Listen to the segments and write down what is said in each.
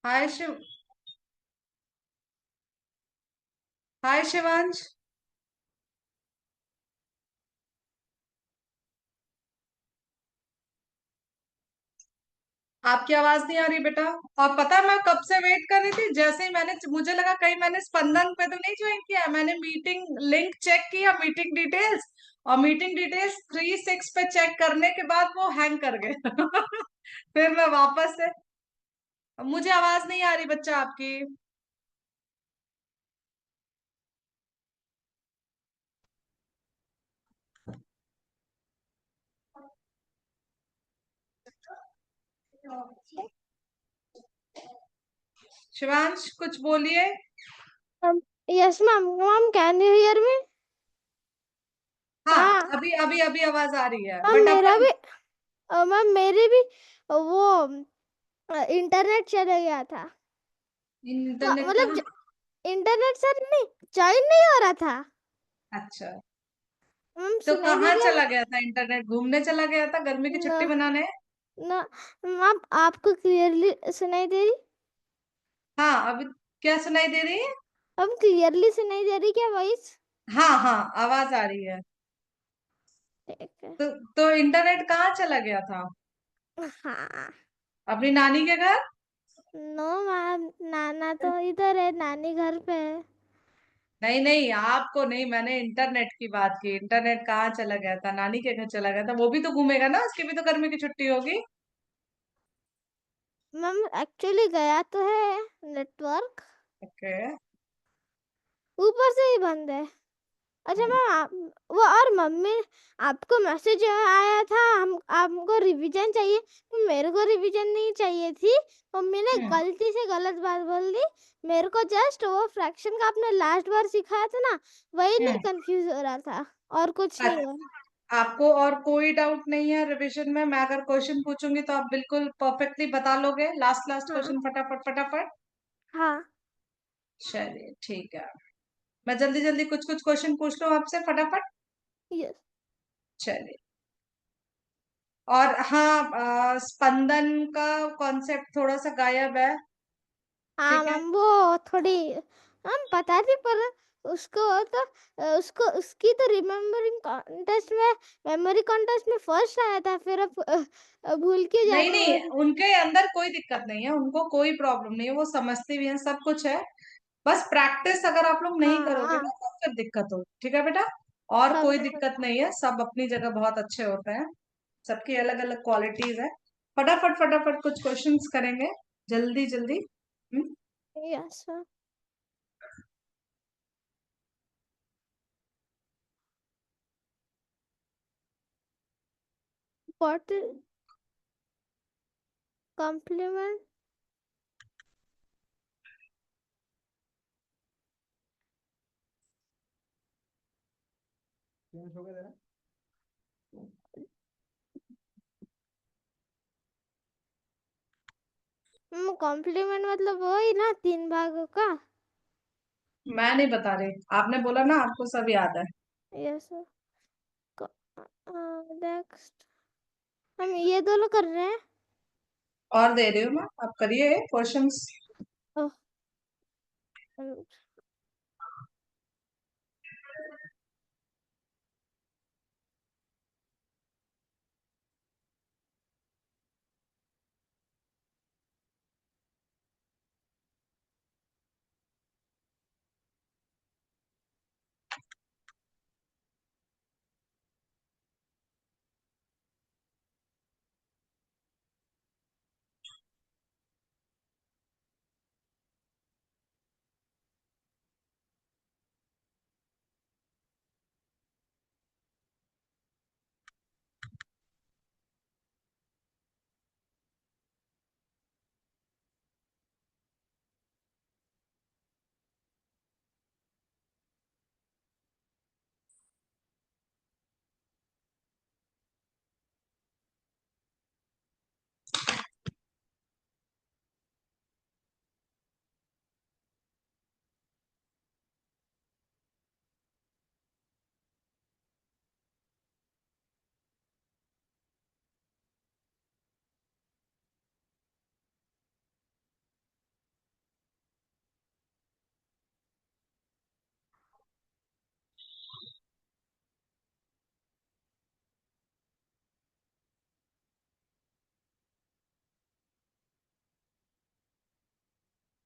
हाय हाय शिवांश। आपकी आवाज नहीं आ रही बेटा। और पता है मैं कब से वेट कर रही थी, जैसे ही मुझे लगा कहीं मैंने स्पंदन पे तो नहीं ज्वाइन किया। मैंने मीटिंग लिंक चेक किया, मीटिंग डिटेल्स, और मीटिंग डिटेल्स 3-6 पे चेक करने के बाद वो हैंग कर गए। फिर मैं वापस से। मुझे आवाज नहीं आ रही बच्चा आपकी। शिवांश कुछ बोलिए। Um, yes, ma'am. Ma'am, can you hear me? हाँ, हाँ, अभी अभी अभी आवाज आ रही है, मैम बट मेरा अपन। भी मैम मेरी भी वो इंटरनेट चला गया था। इंटरनेट मतलब कहाँ? इंटरनेट सर नहीं, ज्वाइन नहीं हो रहा था। अच्छा, मैम तो सुनाई दे कहाँ रही चला है? गया था? इंटरनेट घूमने चला गया था, गर्मी की छुट्टी न, मनाने? न, मैम आपको क्लियरली सुनाई दे रही? हाँ, अभी क्या सुनाई दे रही है? अब क्लियरली सुनाई दे रही क्या वॉइस? हाँ हाँ, आवाज आ रही है। ठीक है। तो इंटरनेट कहाँ चला गया था? हाँ। अपनी नानी के घर? नो मैम, नाना तो इधर है, नानी घर पे है। नहीं नहीं, आपको नहीं, मैंने इंटरनेट की बात की। इंटरनेट कहाँ चला गया था? नानी के घर चला गया था। वो भी तो घूमेगा ना, उसकी भी तो गर्मी की छुट्टी होगी। मैम एक्चुअली गया तो है, नेटवर्क ओके। ऊपर से ही बंद है। अच्छा मैम वो और मम्मी, आपको मैसेज आया था हम आपको रिवीजन चाहिए, तो मेरे को रिवीजन नहीं चाहिए थी। मम्मी ने हम्म। गलती से गलत बात बोल दी। मेरे को जस्ट वो फ्रैक्शन का आपने लास्ट बार सिखाया था ना, वही हम्म। नहीं कंफ्यूज हो रहा था, और कुछ नहीं हुआ। आपको और कोई डाउट नहीं है रिवीजन में? मैं अगर क्वेश्चन पूछूंगी तो आप बिल्कुल परफेक्टली बता लोगे, लास्ट लास्ट हाँ। क्वेश्चन फटाफट फटाफट। हाँ। चलिए ठीक है। मैं जल्दी जल्दी कुछ कुछ क्वेश्चन पूछ लूं आपसे फटाफट। यस। चलिए। और हाँ, स्पंदन का कॉन्सेप्ट थोड़ा सा गायब है। हाँ ठीक है। मैम, वो थोड़ी हम पता थी, पर उसको तो उसको उसकी तो रिमेम्बरिंग कॉन्टेस्ट में, मेमोरी कॉन्टेस्ट में फर्स्ट आया था, फिर अब भूल के नहीं जाती नहीं, वो। उनके अंदर कोई दिक्कत नहीं है, उनको कोई प्रॉब्लम नहीं है, वो समझती भी हैं, सब कुछ है। बस प्रैक्टिस अगर आप लोग नहीं हाँ करोगे हाँ, ना तो फिर दिक्कत हो। ठीक है बेटा। और सब कोई सब। दिक्कत नहीं है, सब अपनी जगह बहुत अच्छे होते हैं। सबकी अलग अलग क्वालिटीज है। फटाफट फटाफट कुछ क्वेश्चंस करेंगे, जल्दी जल्दी। Yes sir. What complement? Complement मतलब वही ना, 3 भागों का। मैं नहीं बता रही, आपने बोला ना आपको सब याद है। Yes sir. नेक्स्ट हम ये दोनों कर रहे हैं। और दे रही हूँ मैं, आप करिए क्वेश्चंस। ओह,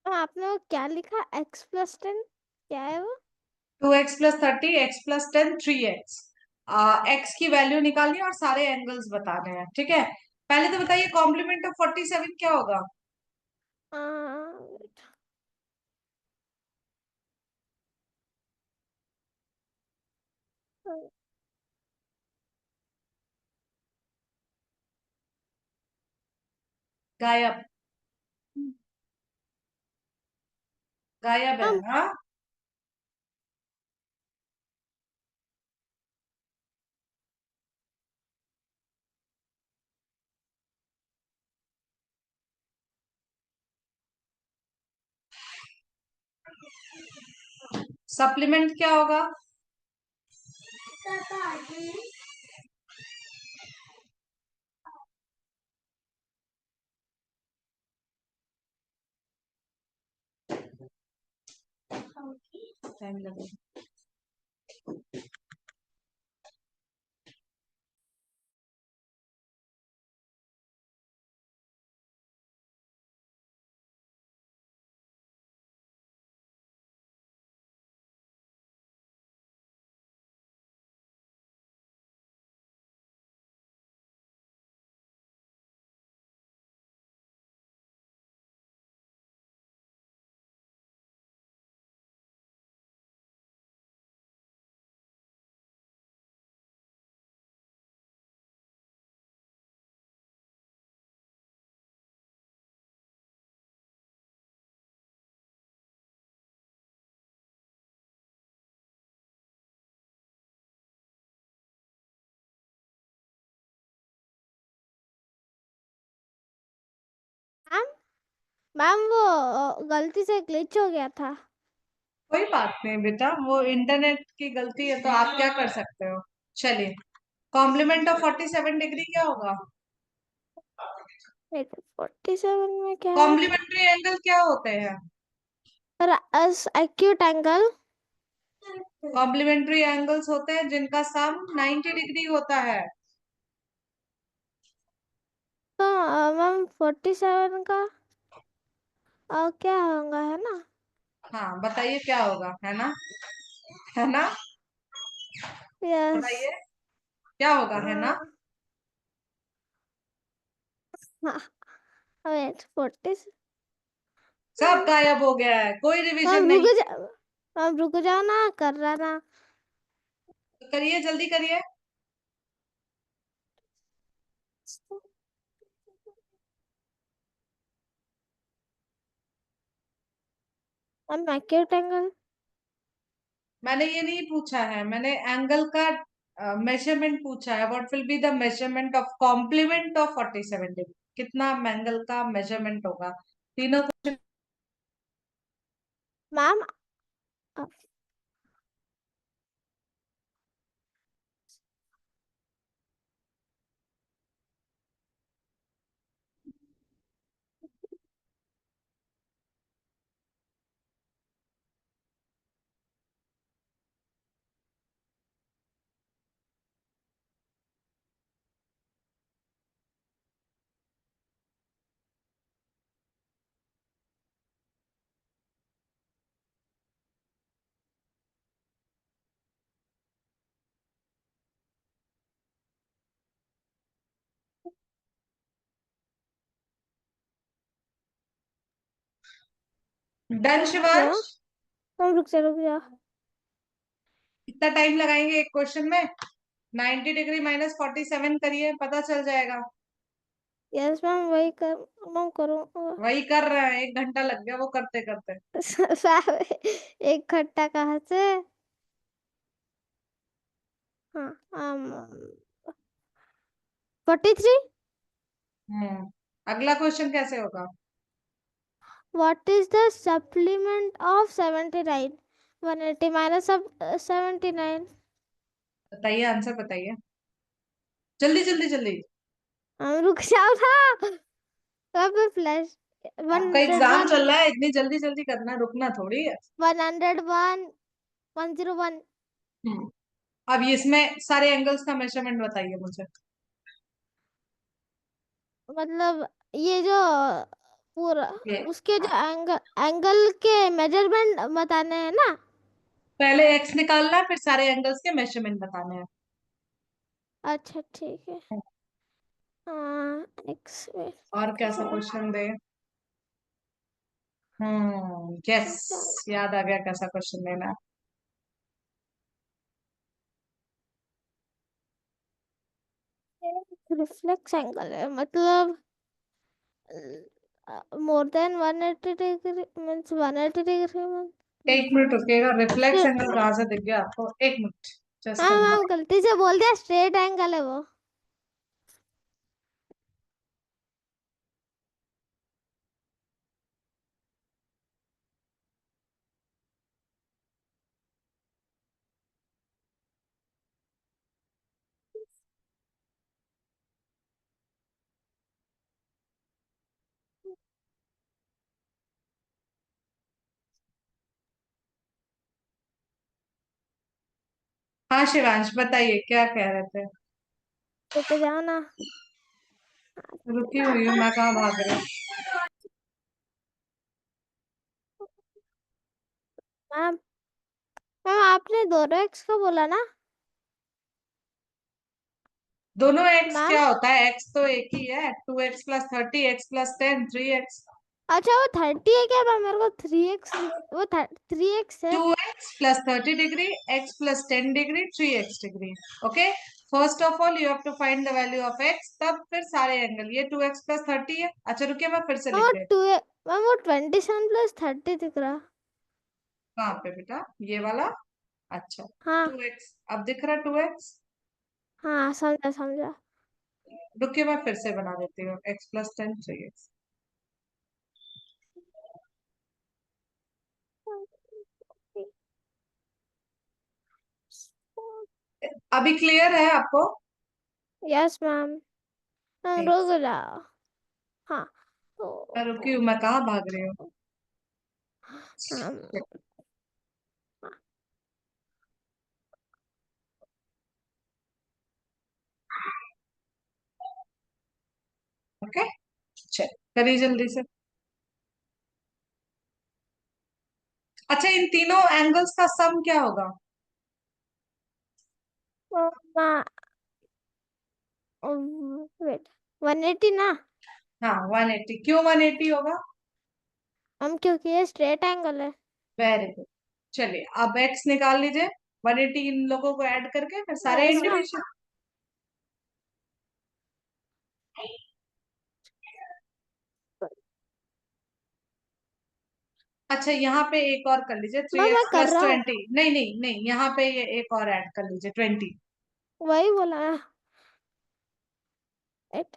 आपने वो क्या लिखा, x+10 क्या है वो? 2x+30, x+10 3x। एक्स की वैल्यू निकालनी है और सारे एंगल्स बताने हैं, ठीक है। पहले तो बताइए कॉम्प्लीमेंट ऑफ 47 क्या होगा। आ, गायब। गायब है, हम हाँ। सप्लीमेंट क्या होगा। टाइम लगेगा। मैम मैम वो गलती से ग्लिच हो गया था। कोई बात नहीं बेटा, वो इंटरनेट की गलती है तो आप क्या कर सकते हो। चलिए, कॉम्प्लीमेंट ऑफ 47 डिग्री क्या होगा। 47 में क्या है? कॉम्प्लीमेंट्री एंगल क्या होते हैं। Acute angle. कॉम्प्लीमेंट्री एंगल्स होते हैं जिनका सम 90 डिग्री होता है। तो मैम 47 का क्या होगा, है ना? हाँ बताइए क्या होगा, है ना। है ना। यस। बताइए क्या होगा, है ना। वेट 40। सब गायब हो गया है, कोई रिवीजन मैम नहीं। रुक जाओ ना, कर रहा ना। तो करिए, जल्दी करिए। Ma'am acute angle. मैंने ये नहीं पूछा है, मैंने एंगल का मेजरमेंट पूछा है। What will be the measurement of complement of 47 degree, कितना एंगल का मेजरमेंट होगा। तीनों क्वेश्चन। मैम डन क्या? शिवांश। मैम रुक जा। कितना टाइम लगाएंगे एक क्वेश्चन में। 90 डिग्री माइनस 47 करिए, पता चल जाएगा। यस मैम, वही कर। मैम करो। वही कर रहे हैं, 1 घंटा लग गया वो करते करते। एक खट्टा कहाँ से? हाँ 43। हम्म। अगला क्वेश्चन कैसे होगा। What is the supplement of 79? 180 minus of 79। बताइए, आंसर बताइए, जल्दी जल्दी जल्दी। रुक जाओ ना। कब फ्लैश? आपका एग्जाम चल रहा है, इतनी जल्दी जल्दी करना, रुकना थोड़ी है। 101 101। हम्म। अब इसमें सारे एंगल्स का मेजरमेंट बताइए मुझे। मतलब ये जो पूरा ये उसके जो एंगल के मेजरमेंट बताने हैं ना। पहले एक्स निकालना है, फिर सारे एंगल्स के मेजरमेंट बताने हैं। अच्छा ठीक है। हाँ एक्स और कैसा क्वेश्चन दे? यस, याद आ गया कैसा क्वेश्चन देना है। रिफ्लेक्स एंगल है मतलब more than 180 degree means 180 degree. एक मिनट रुकिएगा, रिफ्लेक्स एंगल कहाँ से दिख गया आपको? एक मिनट, जस्ट हाँ अ मैम मिनट। गलती से बोल दिया, स्ट्रेट एंगल है वो। हाँ शिवांश, बताइए क्या कह रहे थे? रुक जाओ ना। रुकी हुई हूँ मैं, कहाँ भाग रही हूँ? मैम मैम आपने दोनों एक्स को बोला ना दोनों एक्स मैम? क्या होता है? एक्स तो एक ही है, 2x+30, x+10, 3x। अच्छा वो 30 है क्या मैम? मेरे को 3x वो 3x है। 2x+30 degree, x+10 degree, 3x degree. Okay, first of all you have to find the value of x, तब फिर सारे एंगल। ये 2x+30 है। अच्छा रुकिए, मैं फिर से मैम लिख वो दे। 2 मैम वो 27+30 दिख रहा। कहाँ पे बेटा? ये वाला? अच्छा, हाँ 2x अब दिख रहा, 2x। हाँ समझा समझा। रुकिए मैं फिर से बना देती हूँ, x+10, 3x। अभी क्लियर है आपको? Yes ma'am. Yes. रुक जाओ। हाँ मैं रुकी हूँ, मैं कहाँ भाग रही हूँ? हाँ ओके, चल करिए जल्दी से। अच्छा, इन तीनों एंगल्स का सम क्या होगा? वेट 180 ना हाँ 180। क्यों 180 होगा? हम? क्योंकि ये स्ट्रेट एंगल है। Very good. चलिए अब एक्स निकाल लीजिए, 180 इन लोगों को ऐड करके फिर सारे यस मैम। इंडिविजुअल। अच्छा यहाँ पे एक और कर लीजिए, थ्री मैम मैं एक्स कर प्लस रहा हूँ, ट्वेंटी नहीं नहीं नहीं, यहाँ पे ये एक और ऐड कर लीजिए, 20। वही बोला है। एट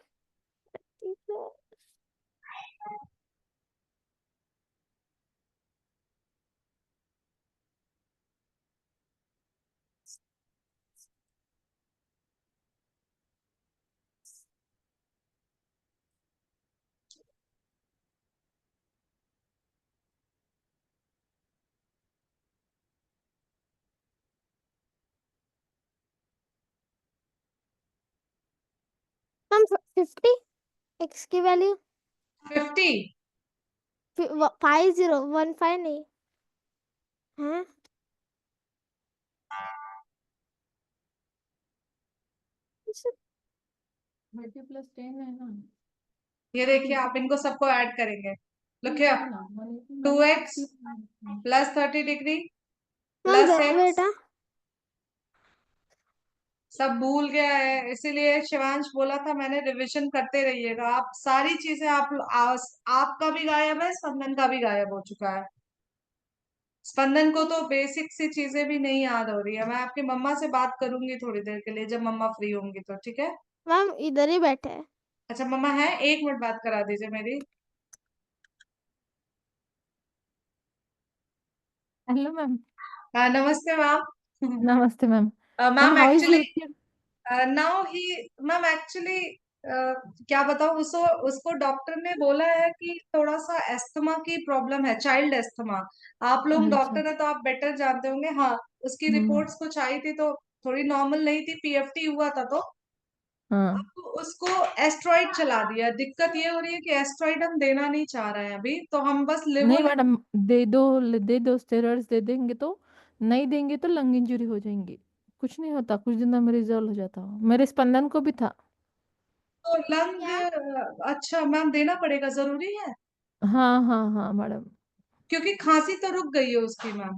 मैम 50 एक्स की वैल्यू 50? 5015 नहीं है। 30+10 है ना। ये देखिए, आप इनको सबको ऐड करेंगे। देखिए, 2x+30 degree ma'am plus x, बेटा सब भूल गया है, इसीलिए शिवांश बोला था मैंने, रिवीजन करते रहिएगा आप सारी चीजें। आपका भी गायब है, स्पंदन का भी गायब हो चुका है। स्पंदन को तो बेसिक सी चीजें भी नहीं याद हो रही है। मैं आपकी मम्मा से बात करूंगी थोड़ी देर के लिए, जब मम्मा फ्री होंगी तो, ठीक है? मैम इधर ही बैठे हैं। अच्छा मम्मा है, 1 मिनट बात करा दीजिए मेरी। Hello ma'am. नमस्ते मैम। नमस्ते ma'am. Ma'am ma'am how is actually your kid? Now he, ma'am actually क्या बताऊँ, उसको उसको डॉक्टर ने बोला है कि थोड़ा सा एस्थमा की प्रॉब्लम है, चाइल्ड एस्थमा। आप लोग अच्छा। डॉक्टर है तो आप बेटर जानते होंगे। हाँ, उसकी हम्म। रिपोर्ट्स कुछ आई थी तो थोड़ी नॉर्मल नहीं थी, पीएफटी हुआ था तो हाँ। उसको एस्ट्रॉइड चला दिया। दिक्कत ये हो रही है कि एस्ट्रॉइड हम देना नहीं चाह रहे हैं अभी, तो हम बस नहीं लेवोलिन। मैडम, दे दो स्टेरॉइड्स दे देंगे तो। नहीं देंगे तो लंग इंजरी हो जाएंगी। कुछ नहीं होता, कुछ दिनों में रिजॉल्व हो जाता हो। मेरे स्पंदन को भी था। तो लंग, क्या? अच्छा मैम देना पड़ेगा, जरूरी है? हाँ हाँ हाँ मैडम। क्योंकि खांसी तो रुक गई है उसकी मैम।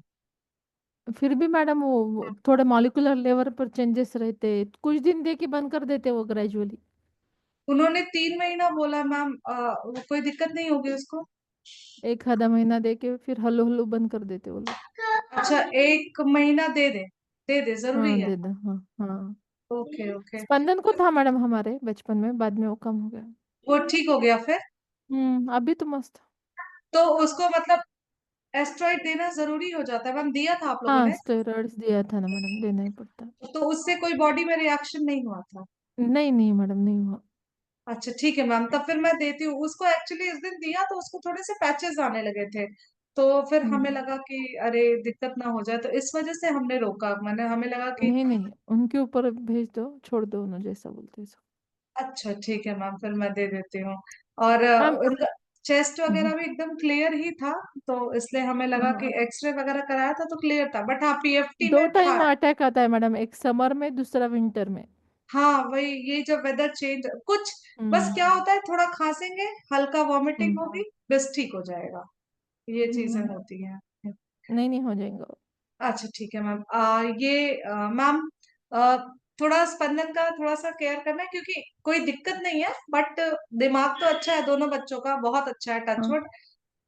फिर भी मैडम वो थोड़े मॉलिक्यूलर लेवल पर चेंजेस रहते, कुछ दिन दे के बंद कर देते वो ग्रेजुअली। उन्होंने 3 महीना बोला मैम, वो कोई दिक्कत नहीं होगी उसको? एक आधा महीना दे के फिर हल्लू हल्लू बंद कर देते वो लोग। अच्छा 1 महीना दे दे, दे दे, जरूरी हाँ है। दे दो, हाँ हाँ। Okay okay. स्पंदन को था मैडम हमारे बचपन में, बाद में वो कम हो गया। वो ठीक हो गया फिर? अभी तो मस्त। तो उसको मतलब एस्ट्रॉइड देना जरूरी हो जाता है मैम, दिया था आप लोगों हाँ ने? स्टेरॉइड्स दिया था ना मैडम, देना ही पड़ता। तो उससे कोई बॉडी में रिएक्शन नहीं हुआ था? नहीं नहीं मैडम, नहीं हुआ। अच्छा ठीक है मैम, तब फिर मैं देती हूँ उसको। एक्चुअली इस दिन दिया तो उसको थोड़े से पैचेस आने लगे थे, तो फिर हमें हम्म लगा कि अरे दिक्कत ना हो जाए, तो इस वजह से हमने रोका। मैंने, हमें लगा कि नहीं नहीं, उनके ऊपर भेज दो, छोड़ दो उन्हें जैसा बोलते हैं सो। अच्छा ठीक है मैम, फिर मैं दे देती हूँ। और मैम। उनका चेस्ट हम्म, वगैरह भी एकदम क्लियर ही था, तो इसलिए हमें लगा कि हाँ एक्सरे वगैरह कराया था तो क्लियर था, बट हाँ पीएफटी दो में था। टाइम अटैक आता है मैडम, एक समर में दूसरा विंटर में। हाँ वही, ये जब वेदर चेंज कुछ, बस हम्म क्या होता है, थोड़ा खांसेंगे, हल्का वॉमिटिंग हम्म होगी, बस ठीक हो जाएगा। ये चीजें हम्म, होती हैं। नहीं नहीं हो जाएगा। अच्छा ठीक है मैम। मैम, आ, थोड़ा स्पंदन का थोड़ा सा केयर करना है, क्योंकि कोई दिक्कत नहीं है, बट दिमाग तो अच्छा है दोनों बच्चों का, बहुत अच्छा है, हाँ टचवुड।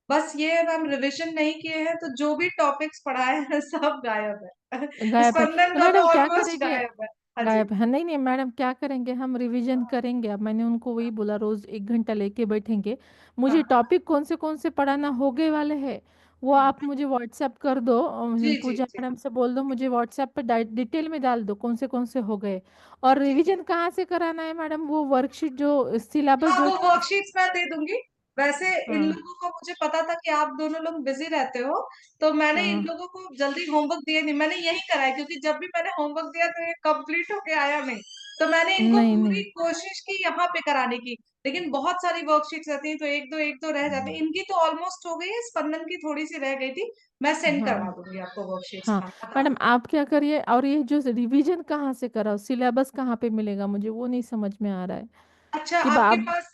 बस ये है मैम, रिवीजन नहीं किए हैं तो जो भी टॉपिक्स पढ़ाए हैं सब गायब है। गायब है स्पंदन तो का तो मैडम क्या ऑलमोस्ट करेंगे। गायब है। हाँ जी। गायब है, नहीं नहीं मैडम क्या करेंगे, हम रिवीजन करेंगे। अब मैंने उनको वही बोला, रोज 1 घंटा लेके बैठेंगे। मुझे हाँ टॉपिक कौन से पढ़ाना हो गए वाले हैं वो आप मुझे व्हाट्सएप कर दो, जी जी पूजा जी। मैडम से बोल दो मुझे व्हाट्सएप पे डिटेल में डाल दो कौन से हो गए। और ठीक है। रिवीजन कहाँ से कराना है मैडम, वो वर्कशीट जो सिलेबस हाँ जो। वो वर्कशीट्स मैं दे दूंगी। वैसे इन हाँ लोगों को मुझे पता था कि आप दोनों लोग बिजी रहते हो, तो मैंने इन हाँ। लोगों को जल्दी होमवर्क दिया नहीं, मैंने यही करा है, क्योंकि जब भी मैंने होमवर्क दिया तो ये कंप्लीट होके आया नहीं। तो मैंने इनको नहीं पूरी नहीं। कोशिश की यहाँ पे कराने की, लेकिन बहुत सारी वर्कशीट्स रहती हैं, तो एक दो रह जाती हैं। इनकी तो ऑलमोस्ट हो गई है, स्पंदन की थोड़ी सी रह गई थी। मैं सेंड करवा हाँ दूंगी आपको वर्कशीट्स, हाँ हाँ बता मैडम दूंगी। आप क्या करिए, और ये जो रिवीजन कहाँ से कराओ, सिलेबस कहाँ पे मिलेगा, मुझे वो नहीं समझ में आ रहा है। अच्छा कि आपके आप। पास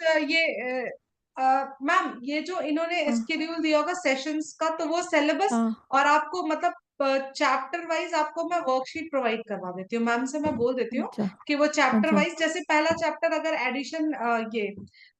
मैम, ये जो इन्होंने हाँ स्केड्यूल दिया होगा सेशंस का, तो वो सिलेबस हाँ। और आपको मतलब चैप्टर वाइज आपको मैं वर्कशीट प्रोवाइड करवा देती हूँ, मैम से मैं बोल देती हूँ अच्छा कि वो चैप्टर अच्छा। वाइज, जैसे पहला चैप्टर अगर एडिशन, ये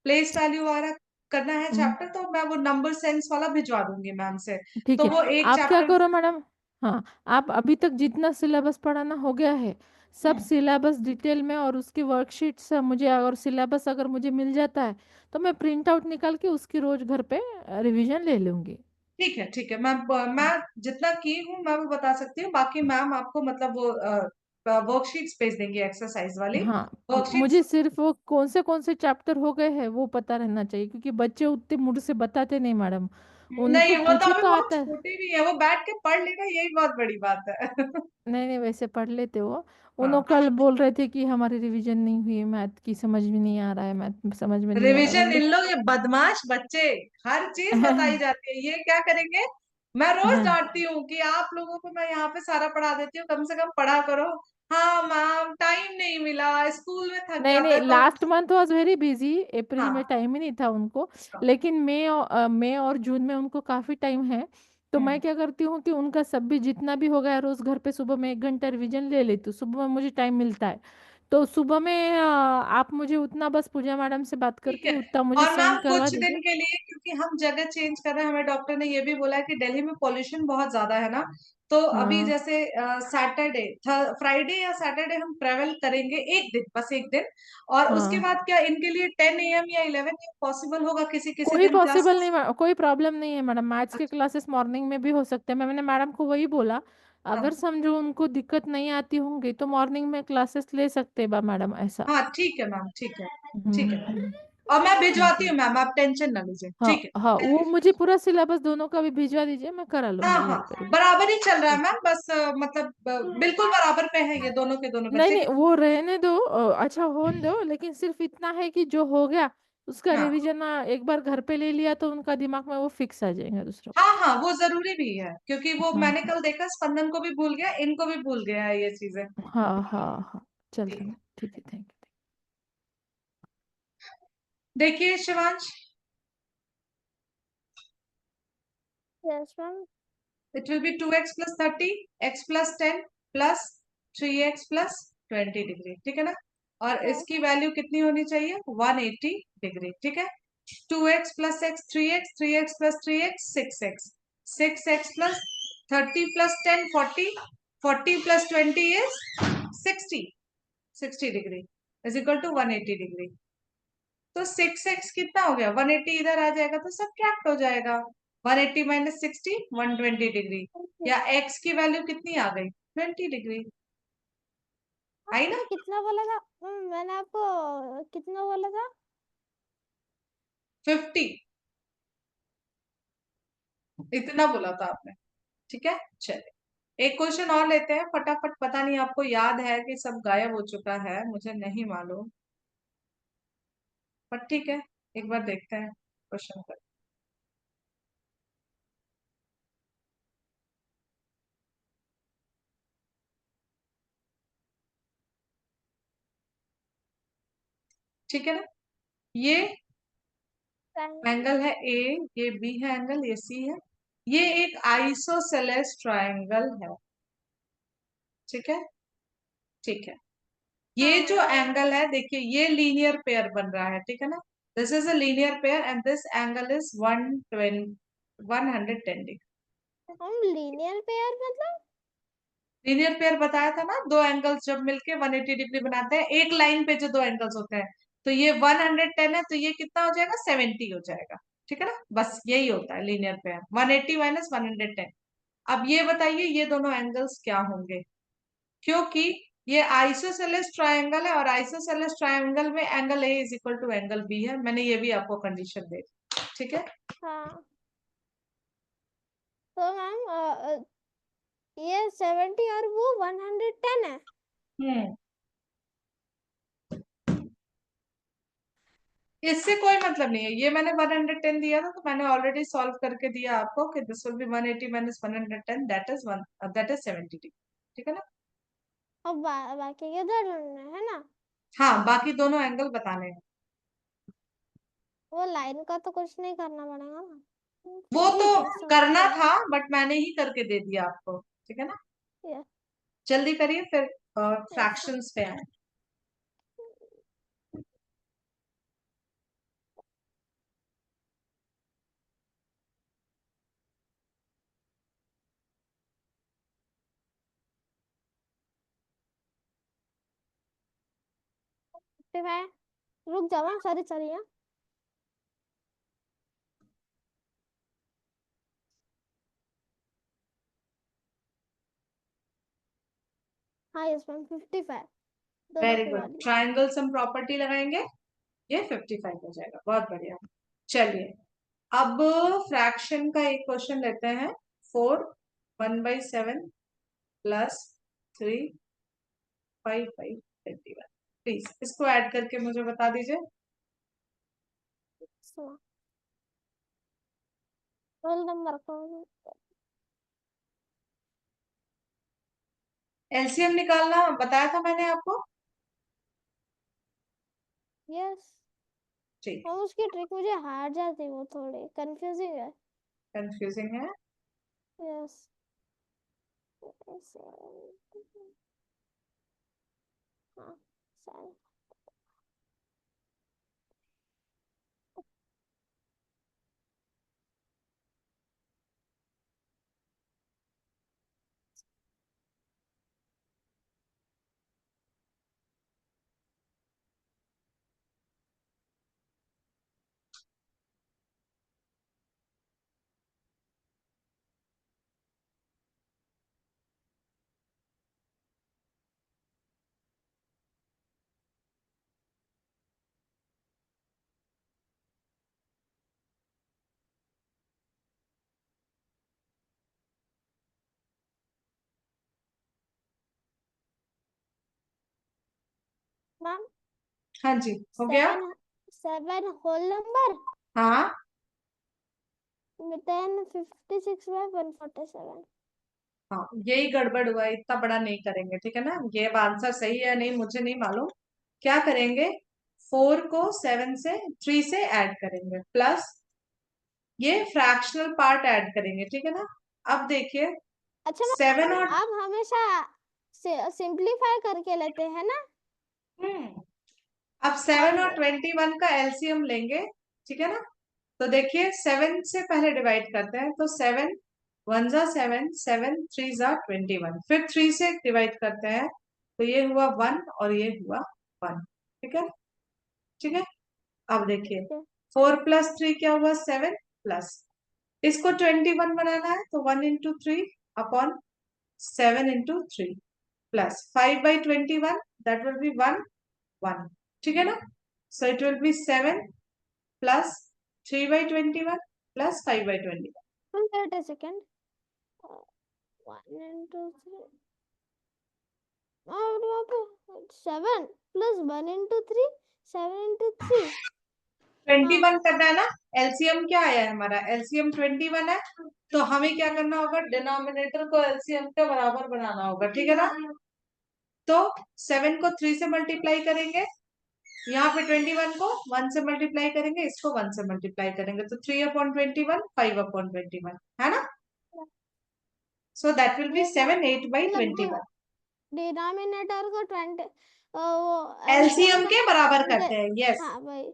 प्लेस वैल्यू वगैरह करना है हम्म, चैप्टर, तो मैं वो नंबर सेंस वाला भिजवा दूंगी मैम से। ठीक तो है। वो एक आप क्या चैप्टर। करो मैडम। हाँ, आप अभी तक जितना सिलेबस पढ़ाना हो गया है सब सिलेबस डिटेल में, और उसकी वर्कशीट्स मुझे, और सिलेबस अगर मुझे मिल जाता है तो मैं प्रिंट आउट निकाल के उसकी रोज घर पे रिवीजन ले लूंगी। ठीक है ठीक है मैम, मैं जितना की हूँ मैं वो बता सकती हूँ, बाकी मैम आपको मतलब वो वर्कशीट्स भेज देंगी एक्सरसाइज वाली हाँ वर्कशीट्स। मुझे सिर्फ वो कौन से चैप्टर हो गए हैं वो पता रहना चाहिए, क्योंकि बच्चे उतने मुझ से बताते नहीं मैडम। नहीं उनको वो तो पूछे अभी तो बहुत आता है। छोटे भी है, वो बैठ के पढ़ लेगा, यही बहुत बड़ी बात है। नहीं नहीं वैसे पढ़ लेते वो। उन्होंने हाँ, कल बोल रहे थे कि हमारी रिवीजन नहीं हुई, मैथ की समझ में नहीं आ रहा है, मैथ समझ में नहीं आ रहा है। रिवीजन मैंने इन लोग ये बदमाश बच्चे, हर चीज बताई बोला जाती है, ये क्या करेंगे? मैं रोज डांटती हूँ कि आप लोगों को मैं यहाँ पे सारा पढ़ा देती हूँ, कम से कम पढ़ा करो। हाँ मैम, टाइम नहीं मिला, स्कूल में थक नहीं जाता नहीं, है तो। Last month was very busy. अप्रैल में हाँ टाइम ही नहीं था उनको। हाँ, लेकिन मई और जून में उनको काफी टाइम है। तो मैं हम्म, क्या करती हूँ कि उनका सब भी जितना भी हो गया रोज घर पे सुबह में 1 घंटा रिवीजन ले लेती हूँ, सुबह में मुझे टाइम मिलता है। तो सुबह में आप मुझे उतना बस पूजा मैडम से बात ठीक करके है। उतना मुझे और मैम सेंड करवा कुछ दीजिए। दिन के लिए, क्योंकि हम जगह चेंज कर रहे हैं, हमें डॉक्टर ने ये भी बोला है कि दिल्ली में पॉल्यूशन बहुत ज्यादा है ना, तो अभी हाँ जैसे सैटरडे, फ्राइडे या सैटरडे हम ट्रेवल करेंगे एक दिन, बस एक दिन। और उसके हाँ बाद क्या इनके लिए 10 AM या 11 AM पॉसिबल होगा किसी किसी कोई दिन पॉसिबल नहीं क्लासेस? कोई प्रॉब्लम नहीं है मैडम, मैथ्स के क्लासेस मॉर्निंग में भी हो सकते हैं। मैंने मैडम को वही बोला, हाँ अगर समझो उनको दिक्कत नहीं आती होंगी तो मॉर्निंग में क्लासेस ले सकते बा मैडम, ऐसा। हाँ ठीक है मैम, ठीक है। ठीक है। हम्म। और मैं ठीक भिजवाती है। हूँ मैम, आप टेंशन ना लीजिए, हाँ ठीक है। हाँ, वो मुझे पूरा सिलेबस दोनों का भी भिजवा दीजिए, मैं करा हाँ लूंगी हाँ, घर पे ही। बराबर ही चल रहा है ठीक। मैम, बस मतलब बिल्कुल बराबर पे है ये दोनों के दोनों नहीं बच्चे। नहीं, वो रहने दो, अच्छा होने दो, लेकिन सिर्फ इतना है कि जो हो गया उसका हाँ रिवीजन एक बार घर पे ले लिया तो उनका दिमाग में वो फिक्स आ जाएगा दूसरों हाँ हाँ, वो जरूरी भी है, क्योंकि वो हाँ मैंने कल देखा, स्पंदन को भी भूल गया, इनको भी भूल गया है ये चीजें। हाँ हाँ हाँ। चलता ठीक है, है। ठीक है, थैंक यू। देखिए Shivansh, yes ma'am. It will B 2x plus 30, x plus 10 plus 3x plus 20 degree, ठीक है ना। और यस। इसकी वैल्यू कितनी होनी चाहिए, 180 डिग्री, ठीक है। 2x plus x 3x, 3x plus 3x 6x, 6x plus 30 plus 10 40, 40 plus 20 is 60, 60 degree is equal to 180 degree. तो 6x कितना हो गया, 180 इधर आ जाएगा तो सब्ट्रैक्ट हो जाएगा, 180 माइनस 60 120 डिग्री। या x की वैल्यू कितनी आ गई, 20 डिग्री, आई ना। आपने कितना बोला था? मैंने आपको कितना बोला था? 50, इतना बोला था आपने, ठीक है। चलिए एक क्वेश्चन और लेते हैं फटाफट, पता नहीं आपको याद है कि सब गायब हो चुका है, मुझे नहीं मालूम, पर ठीक है, एक बार देखते हैं क्वेश्चन पर। ठीक है ना, ये एंगल है ए, ये बी है एंगल, ये सी है, ये एक आइसोसेलेस ट्रायंगल है, ठीक है। ठीक है, ये जो हाँ। एंगल है देखिए, ये लीनियर पेयर बन रहा है, ठीक है ना। This is a linear pair and this angle is 110 degree. हम लीनियर पेयर मतलब? लीनियर पेयर बताया था ना, दो एंगल्स जब मिलके 180 डिग्री बनाते हैं, एक लाइन पे जो दो एंगल्स होते हैं, तो ये 110 है, तो ये कितना हो जाएगा, 70 हो जाएगा, ठीक है ना। बस यही होता है लीनियर पेयर, 180 माइनस 110। अब ये बताइए ये दोनों एंगल्स क्या होंगे, क्योंकि ये आइसोसेलेस ट्रायंगल है, और आइसोसेलेस ट्रायंगल में angle A is equal to angle B है, मैंने ये भी आपको कंडीशन दे दी, ठीक है। हाँ। तो मैम ये 70 और वो 110 है। हम्म, इससे कोई मतलब नहीं है, ये मैंने 110 दिया था, तो मैंने ऑलरेडी सॉल्व करके दिया आपको कि this will be 180 minus 110, that is 1, that is 70 degree, ठीक है ना। और बाकी के दो ढूंढने है ना? हाँ, बाकी दोनों एंगल बताने हैं। वो लाइन का तो कुछ नहीं करना पड़ेगा ना? वो तो ठीक है, समझ करना गया। था, बट मैंने ही करके दे दिया आपको, ठीक है ना। यस। जल्दी करिए फिर, यस। फ्रैक्शंस पे आए। रुक जाओ मैम, सॉरी सॉरी। हाँ यस मैम, 55 दोनों वेरी की good, value. Triangle sum property लगाएंगे, ये 55 हो जाएगा, बहुत बढ़िया। चलिए अब फ्रैक्शन का एक क्वेश्चन लेते हैं, 4 1/7 प्लस 3 5/21, प्लीज इसको ऐड करके मुझे बता दीजिए। रोल नंबर को। एलसीएम निकालना बताया था मैंने आपको, यस। ठीक। हम उसकी ट्रिक मुझे हार जाती, वो थोड़ी कंफ्यूजिंग है। कंफ्यूजिंग है, यस। हाँ सही। मैम हाँ जी, हो गया। 7 होल नंबर हाँ 1056/147। हाँ, यही गड़बड़ हुआ, इतना बड़ा नहीं करेंगे, ठीक है ना। ये अब आंसर सही है नहीं मुझे नहीं मालूम। क्या करेंगे, 4 को 7 से 3 से ऐड करेंगे, प्लस ये फ्रैक्शनल पार्ट ऐड करेंगे, ठीक है ना। अब देखिए अच्छा मैम 7 और आप हमेशा सिंप्लीफाई करके लेते हैं ना। अब 7 और और 21 का एलसीएम लेंगे, ठीक है ना। तो देखिए 7 से पहले डिवाइड करते हैं, तो 7 1 जा 7, 7 3 जा 21, फिर 3 से डिवाइड करते हैं, तो ये हुआ 1 और ये हुआ 1, ठीक है। ठीक है, अब देखिए 4 + 3 क्या हुआ, 7, प्लस इसको 21 बनाना है, तो 1 × 3 upon 7 × 3 plus 5/21, that will be 1 1, ठीक है ना। So it will be 7 plus 3/21 plus 5/21। Wait a second 1 into 3 और वहाँ पे 7 + 1 into 3 7 into 3 21 करना है ना। एलसीएम क्या आया है हमारा, एलसीएम 21 है, तो हमें क्या करना होगा, डिनोमिनेटर को एलसीएम के बराबर बनाना होगा, ठीक है ना। तो 7 को 3 से मल्टीप्लाई करेंगे, यहाँ पे 21 को 1 से मल्टीप्लाई करेंगे, इसको 1 से मल्टीप्लाई करेंगे, तो 3/21 5/21 है ना। सो दैट विल बी ये 7 8/21। मतलब डिनोमिनेटर को 20 वो एलसीएम को के बराबर दे करते हैं, यस, हाँ भाई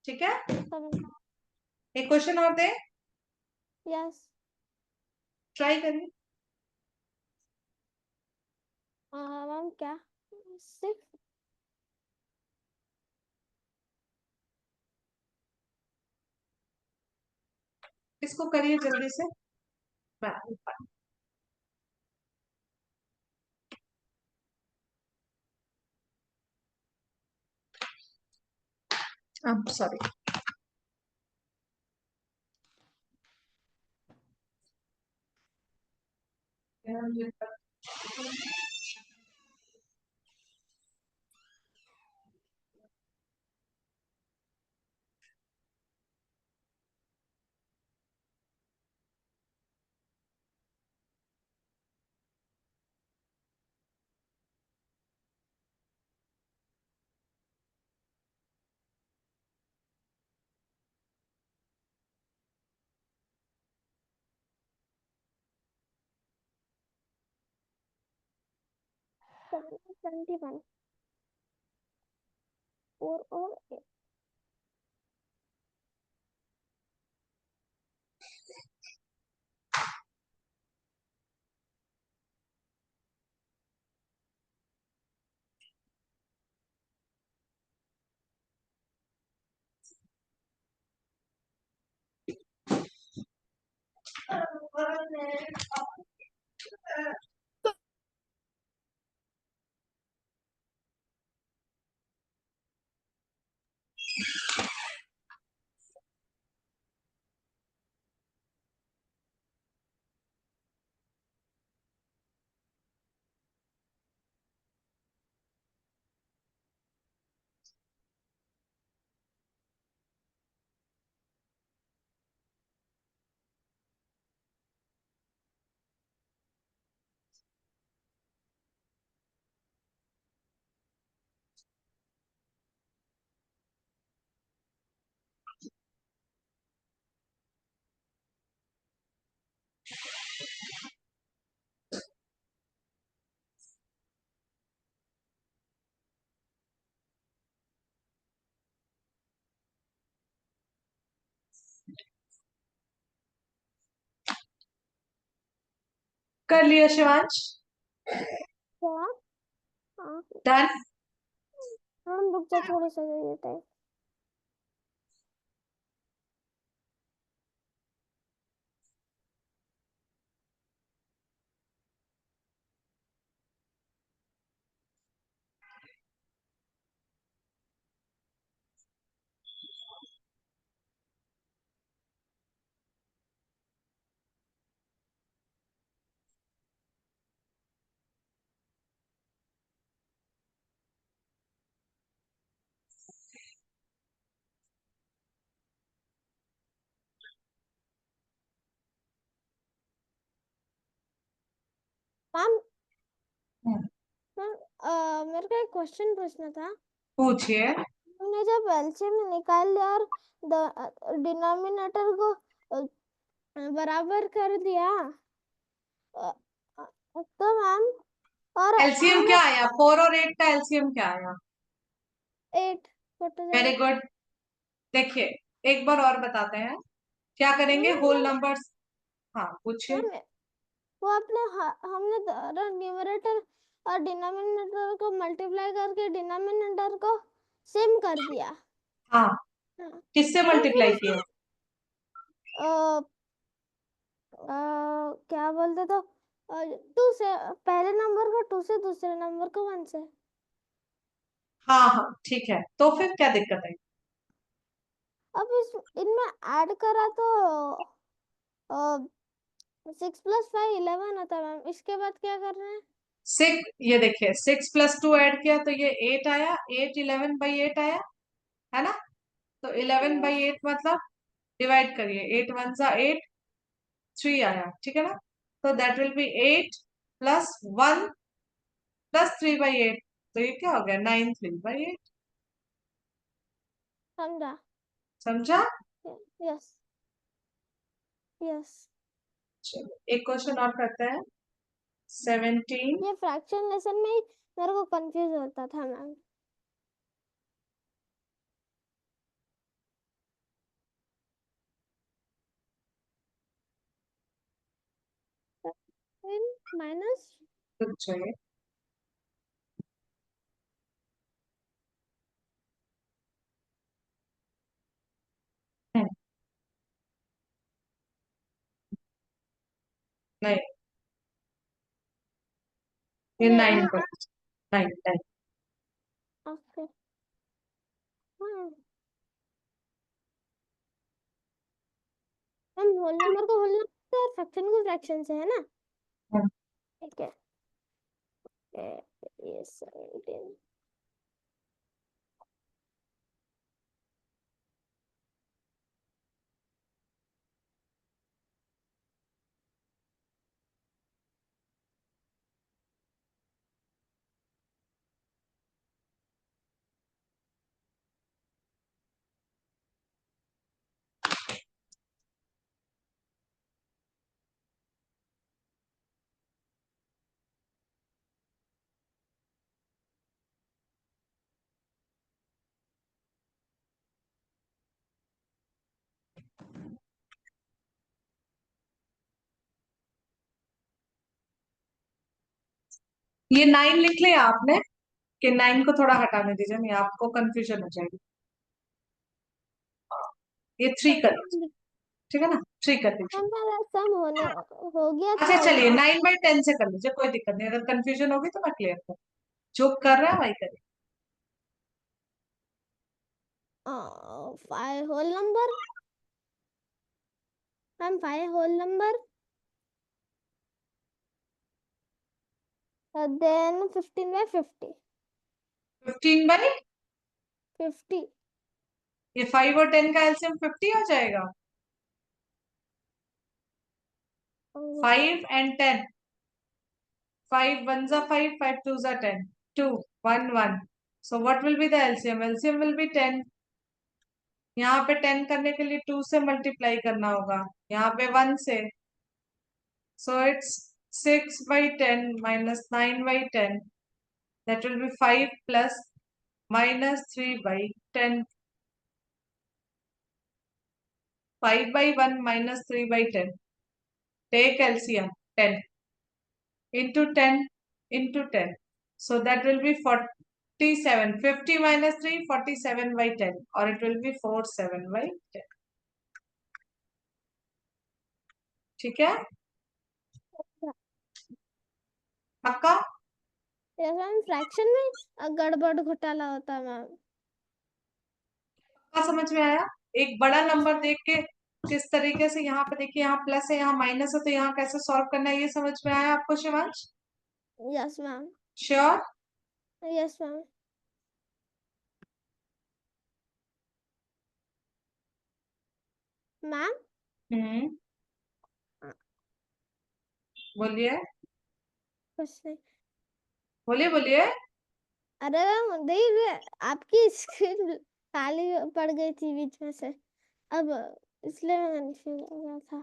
ठीक है। समझ एक क्वेश्चन और दे, यस ट्राई करिए। मैम क्या 6 इसको करिए जल्दी से। सॉरी,21 4 और 8 कर लिया शिवांश, क्या हाँ डन। हम रुक जा थोड़ा सा ये टाइम मैम हम्म, मैम मेरे को एक क्वेश्चन पूछना था। पूछिए। हमने जब एलसीएम निकाल लिया और डिनोमिनेटर को बराबर कर दिया अ, तो मैम और एलसीएम हमें क्या आया? 4 और 8 का एलसीएम क्या आया? 8 फोटो वेरी गुड। देखिए, एक बार और बताते हैं क्या करेंगे। होल नंबर्स, हाँ पूछिए। मैम वो अपने हमने न्यूमरेटर और डिनोमिनेटर को मल्टीप्लाई करके डिनोमिनेटर को सेम कर दिया। हाँ, हाँ, किससे तो फिर मल्टीप्लाई उसको किया? क्या बोलते तो 2 से पहले नंबर को 2 से दूसरे नंबर को 1 से। हाँ हाँ ठीक है, तो फिर क्या दिक्कत है? अब इनमें ऐड करा तो 6 + 5 11 आता मैम। इसके बाद क्या करना है? 6, ये देखिए 6 + 2 ऐड किया तो ये 8 आया। 8 11/8 आया, है ना? तो 11/8 मतलब डिवाइड करिए, 8 1 सा 8, 3 आया, ठीक है ना? तो दैट विल बी 8 + 1 + 3/8। तो ये क्या हो गया? 9 3/8। समझा? समझा? Yes yes. चलो एक क्वेश्चन और करते हैं। 17 ये फ्रैक्शन लेसन में ही मेरे को कंफ्यूज होता था मैम। माइनस कुछ चाहिए? हम्म, नहीं, ये 9 पर। 9 9। ओके। हाँ मैम होल नंबर को होल नंबर और फ्रैक्शन को फ्रैक्शन से, है ना? ठीक है। ये 17। ये 9 लिख लिया आपने कि 9 को थोड़ा हटाने दीजिए, नहीं आपको कंफ्यूजन हो जाएगी। ये 3 कर लीजिए, ठीक है ना? 3 कर लीजिए। हमारा सम होने हो गया अच्छा था चलिए, ऊपर। 9/10 से कर लीजिए, कोई दिक्कत नहीं। अगर कंफ्यूजन होगी तो मैं क्लियर कर, जो कर रहा है वही करिए। 5 whole number ma'am, 5 whole number then 15/50 15/? 50। ये 5 और 10 का एलसीएम 50 हो जाएगा। 5 and 10, 5 1 सा 5, 5 2 सा 10, 2 1 1। So what will be the LCM? LCM will be 10। यहाँ पे 10 करने के लिए 2 से मल्टीप्लाई करना होगा, यहाँ पे 1 से। So it's 6/10 minus 9/10, that will be 5 plus minus 3/10। 5/1 minus 3/10, take LCM 10 into 10 into 10, so that will be 47। 50 minus 3, 47/10, or it will be 47/10। ठीक है? पक्का? यस मैम, फ्रैक्शन में गड़बड़ घोटाला होता है मैम। पक्का समझ में आया? एक बड़ा नंबर देख के किस तरीके से, यहाँ पे देखिए यहाँ प्लस है यहाँ माइनस है, तो यहाँ कैसे सॉल्व करना है, ये समझ में आया आपको Shivansh? Yes ma'am. Sure? Yes ma'am. Ma'am हम्म, बोलिए। कुछ नहीं। बोलिए बोलिए। अरे मैम देख, आपकी स्क्रीन खाली पड़ गई थी बीच में से, अब इसलिए मैं कंफ्यूज हो गया था।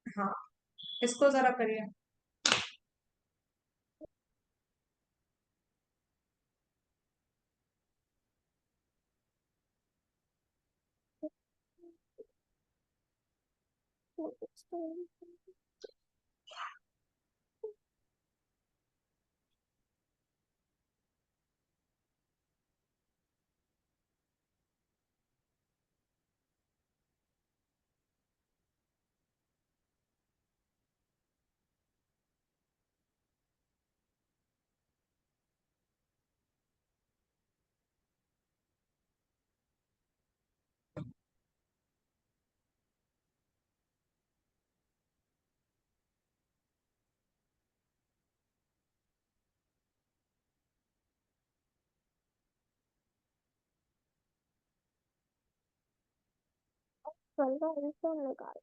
हाँ, इसको जरा करिए। निकाल।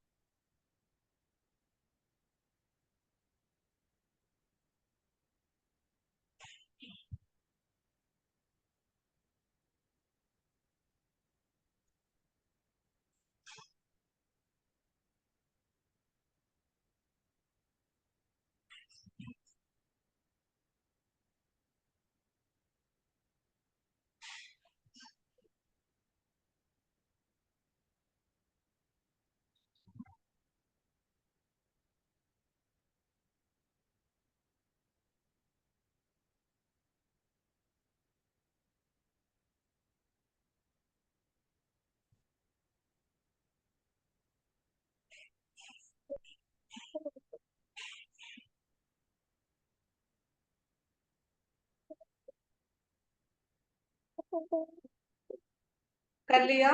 कर लिया।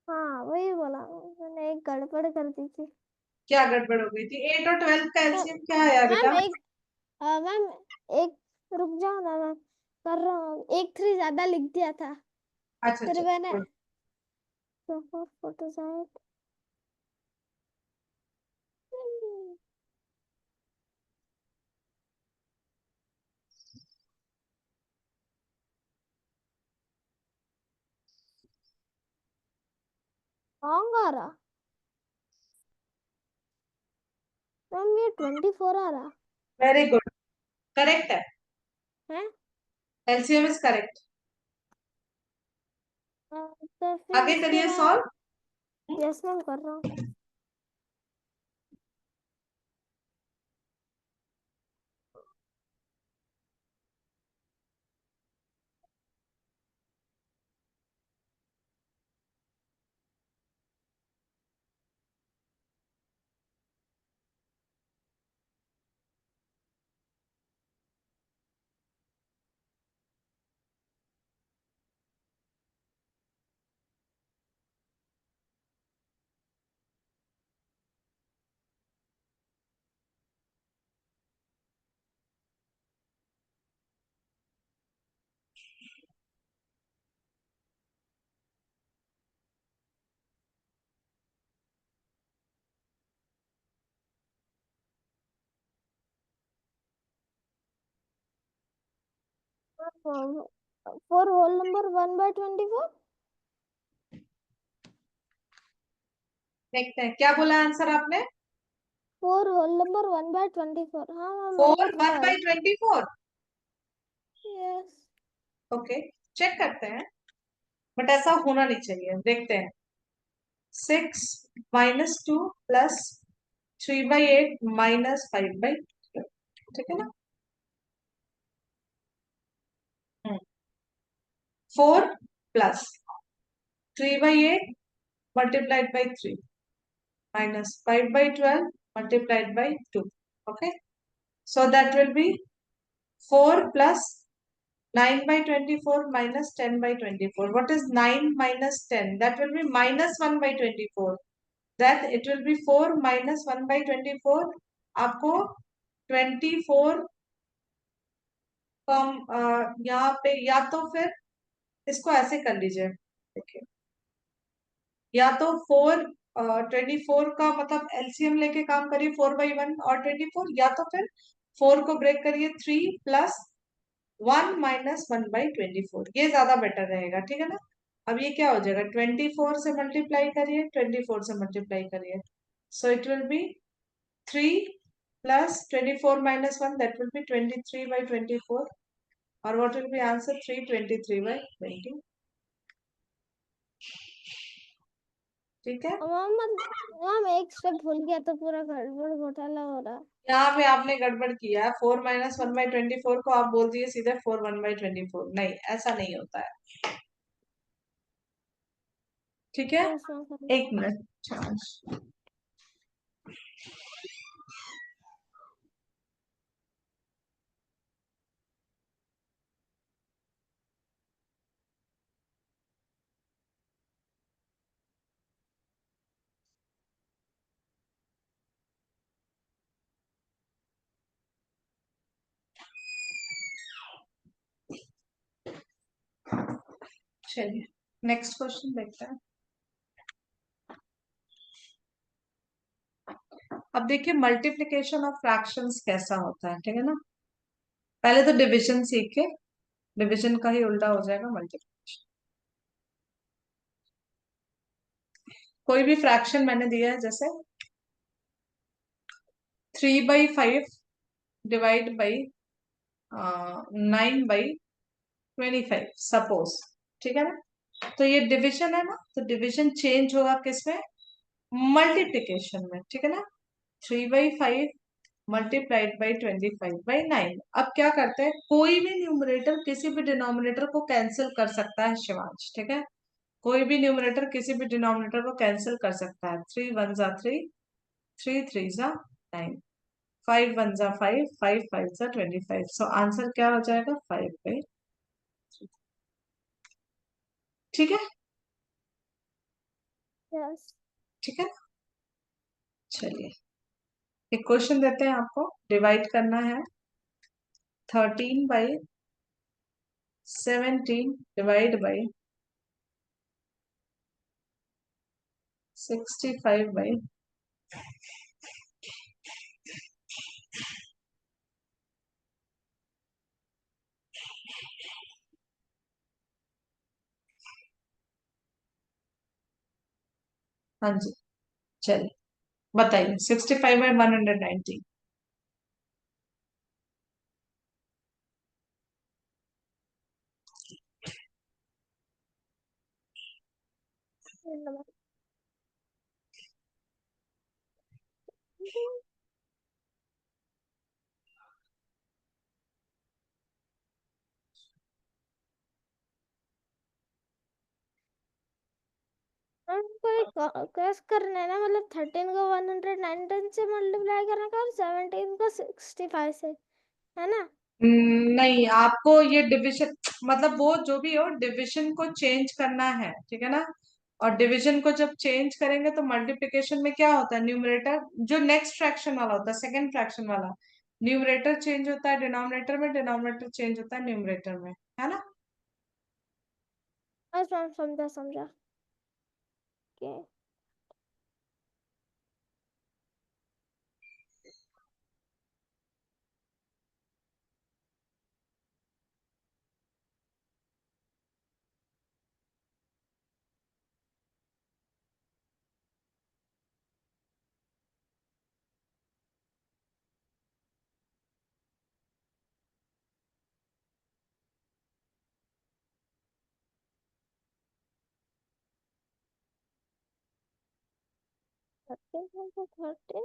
हाँ वही बोला मैंने, एक गड़बड़ कर दी थी। क्या गड़बड़ हो गई थी? 8 और 12 का मैम एलसीएम क्या है बेटा? मैम मैम एक, रुक जाओ ना मैम, कर रहा हूँ। एक 3 ज्यादा लिख दिया था, अच्छा फिर अच्छा। मैंने फोटो साइड। रॉन्ग आ रहा मैम, ये 24 आ रहा वेरी गुड, करेक्ट है। है। LCM is correct. तो फिर आगे इसको करिए मैं, सॉल्व। यस मैम कर रहा हूँ। Four whole number 1/24। देखते हैं क्या बोला आंसर आपने। 4 होल नंबर 1/24। हाँ मैम मेरे 4 को थोड़ा 1/24। यस। ओके, चेक करते हैं, बट ऐसा होना नहीं चाहिए। देखते हैं। 6 -2 प्लस 3/8 माइनस 5/2, ठीक है ना। 4 plus 3/8 multiplied by 3 minus 5/12 multiplied by 2. Okay, so that will be 4 plus 9 by 24 minus 10 by 24. What is 9 minus 10? That will be minus 1 by 24. That it will be 4 minus 1 by 24. आपको 24 कम यहाँ पे, या तो फिर इसको ऐसे कर लीजिए, देखिए, या तो 24 का मतलब एलसीएम लेके काम करिए 4/1 और 24, या तो फिर 4 को ब्रेक करिए 3 प्लस 1 माइनस 1/24, ये ज्यादा बेटर रहेगा, ठीक है ना। अब ये क्या हो जाएगा, 24 से मल्टीप्लाई करिए, 24 से मल्टीप्लाई करिए, सो it will B 3 plus 24 minus 1, that will B 23/24, और व्हाट विल बी आंसर, 323/20, ठीक है। मैम एक स्टेप भूल गया तो पूरा गड़बड़ घोटाला हो रहा। यहाँ पे आपने गड़बड़ किया है, 4 माइनस 1/24 को आप बोल दिए सीधे 4 1/24, नहीं ऐसा नहीं होता है, ठीक है। Yes ma'am. एक मिनट, चलिए नेक्स्ट क्वेश्चन देखते हैं। अब देखिए मल्टीप्लिकेशन ऑफ फ्रैक्शंस कैसा होता है, ठीक है ना। पहले तो डिवीजन सीखे, डिवीजन का ही उल्टा हो जाएगा मल्टीप्लिकेशन। कोई भी फ्रैक्शन मैंने दिया है, जैसे 3/5 डिवाइड बाई 9/25 सपोज, ठीक है ना। तो ये डिवीजन है ना, तो डिवीजन चेंज होगा किसमें, मल्टीप्लिकेशन में, ठीक है ना। 3/5 मल्टीप्लाइड बाई 25/9। अब क्या करते हैं, कोई भी न्यूमरेटर किसी भी डिनोमिनेटर को कैंसिल कर सकता है शिवांश, ठीक है। कोई भी न्यूमरेटर किसी भी डिनोमिनेटर को कैंसिल कर सकता है। 3 1 जा 3, 3 3 जा 9, 5 1 जा 5, 5 5 जा 25, सो आंसर क्या हो जाएगा, 5/3, ठीक है। यस। ठीक है ना, चलिए एक क्वेश्चन देते हैं आपको, डिवाइड करना है 13/17 डिवाइड बाई 65/, हाँ जी, चलिए बताइए 65/190। कोई कैस करना है ना, मतलब 13 को 119 से मल्टीप्लाई करने का और 17 को 65 से, है ना। नहीं, आपको ये डिविजन मतलब वो जो भी हो, डिविजन को चेंज करना है, ठीक है ना। और डिवीजन को जब चेंज करेंगे तो मल्टीप्लिकेशन में क्या होता है, न्यूमरेटर जो नेक्स्ट फ्रैक्शन वाला होता है, सेकंड फ्रैक्शन वाला, न्यूमरेटर चेंज होता है डिनोमिनेटर में, डिनोमिनेटर चेंज होता है न्यूमरेटर में, है ना। बस मैम समझा समझा के। थर्टीन 13।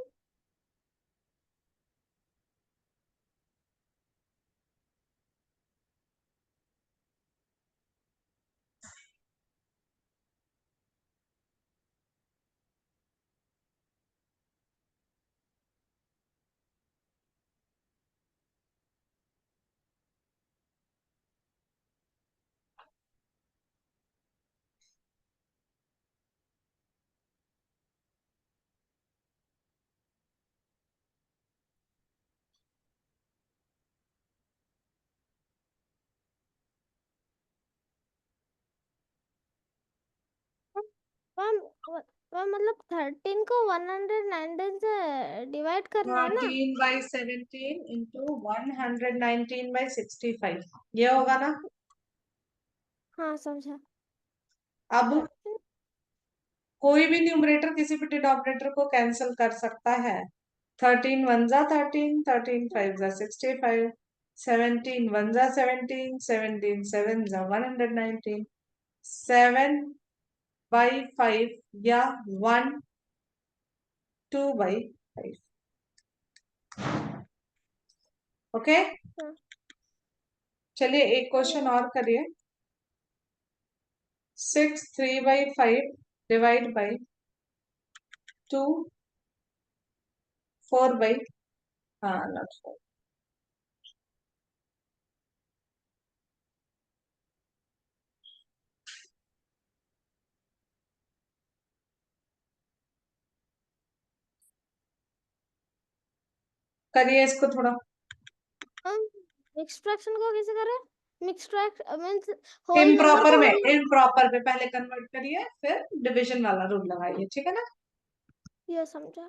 मैम मतलब 13 को 119 से डिवाइड करना है ना। 13/17 इंटू 119/65 ये होगा ना। हाँ समझा। अब 13 कोई भी न्यूमरेटर किसी भी डिनोमिनेटर को कैंसिल कर सकता है। 13 1 जा 13, 13 5 जा 65, 17 1 जा 17, 17 7 जा 119, 7/5 या 1 2/5। ओके, हाँ, चलिए एक क्वेश्चन और करिए। 6 3/5 डिवाइड बाई 2 4/, हाँ not 4। करिए इसको थोड़ा। मिक्स फ्रैक्शन को कैसे करें? Mix fraction means whole number improper को में, होल। इम्प्रॉपर पे पहले कन्वर्ट करिए, फिर डिविजन वाला रूल लगाइए, ठीक है ना। ये समझा।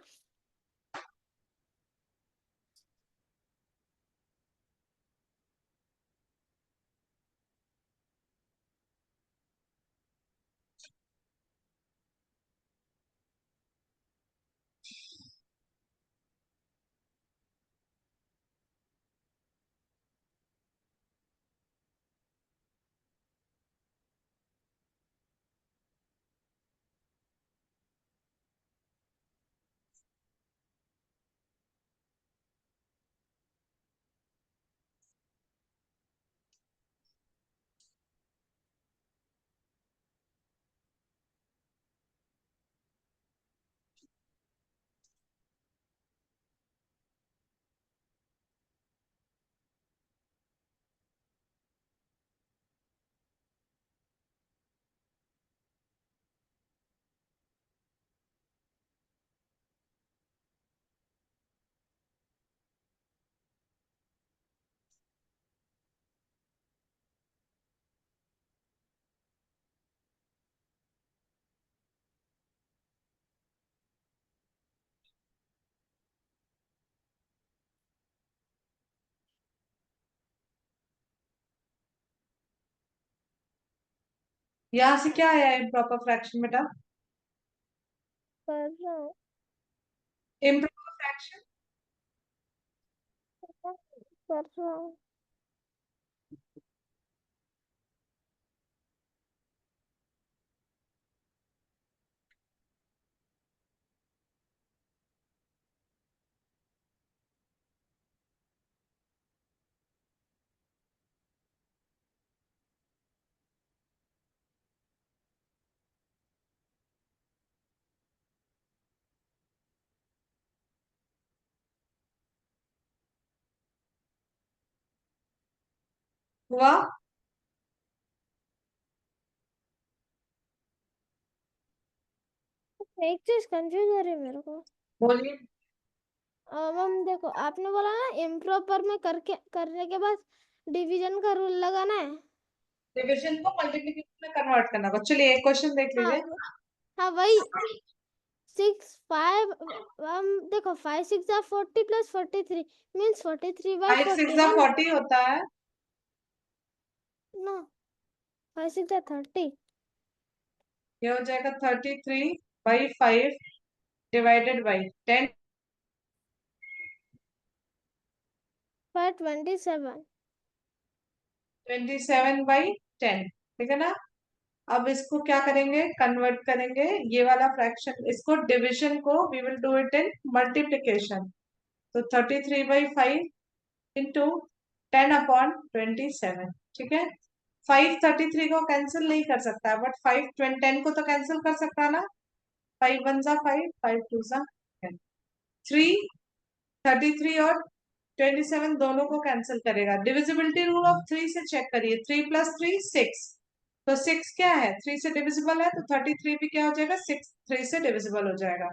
यहाँ से क्या आया इम्प्रॉपर फ्रैक्शन बेटा? कर रहा हूँ। इम्प्रॉपर फ्रैक्शन कर रहा हूँ। हुआ। एक चीज कंफ्यूज हो रही है मेरे को। बोलिए। मैम देखो, आपने बोला ना इम्प्रॉपर में करने के बाद डिवीजन का रूल लगाना है। डिविजन को मल्टीप्लिकेशन में कन्वर्ट करना होगा। चलिए एक क्वेश्चन देख हाँ लीजिए। हाँ वही 6 5 देखो 5 6 जा 40 प्लस 43 मीन्स 5 6 जा 43/41। 40 होता है। नो 5 6 जा 30। ये हो जाएगा 33/5 डिवाइडेड बाई 10। 27। 27/10, ठीक है ना। अब इसको क्या करेंगे, कन्वर्ट करेंगे ये वाला फ्रैक्शन, इसको डिविजन को we will do it in multiplication. तो 33/5 इंटू 10/27, ठीक है। 5 33 को कैंसिल नहीं कर सकता है, बट 5 10 को तो कैंसिल कर सकता है ना। 5 1 जा 5, 5 2 जा 10। 3 33 और 27 दोनों को कैंसिल करेगा। डिविजिबिलिटी रूल ऑफ 3 से चेक करिए। 3 + 3 6, तो 6 क्या है, 3 से डिविजिबल है, तो 33 भी क्या हो जाएगा, 6 3 से डिविजिबल हो जाएगा।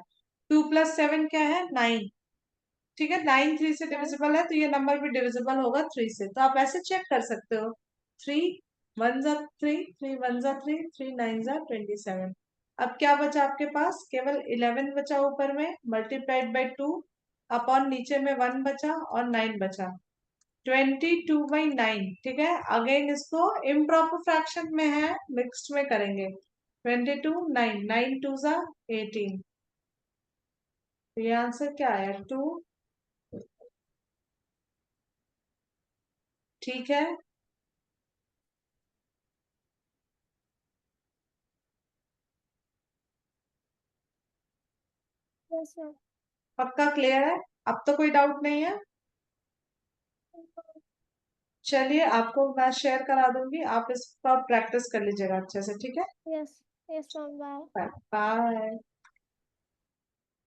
2 + 7 क्या है, 9, ठीक है। 9 3 से डिविजिबल है, तो ये नंबर भी डिविजिबल होगा 3 से। तो आप ऐसे चेक कर सकते हो। 3 1 जा 3, 3 1 जा 3, 3 9 जा 27। अब क्या बचा आपके पास, केवल 11 बचा ऊपर में, मल्टीप्लाइड बाई 2 अपॉन नीचे में 1 बचा और 9 बचा, 22/9। ठीक है, अगेन इसको इम्प्रॉपर फ्रैक्शन में है, मिक्स्ड में करेंगे। 22 9 9 2 ज़ा 18। तो ये आंसर क्या आया, 2। ठीक है, यस मैम। पक्का क्लियर है, अब तो कोई डाउट नहीं है। चलिए, आपको मैं शेयर करा दूंगी, आप इसका प्रैक्टिस कर लीजिएगा अच्छे से। ठीक है, yes. Yes ma'am, bye. Bye.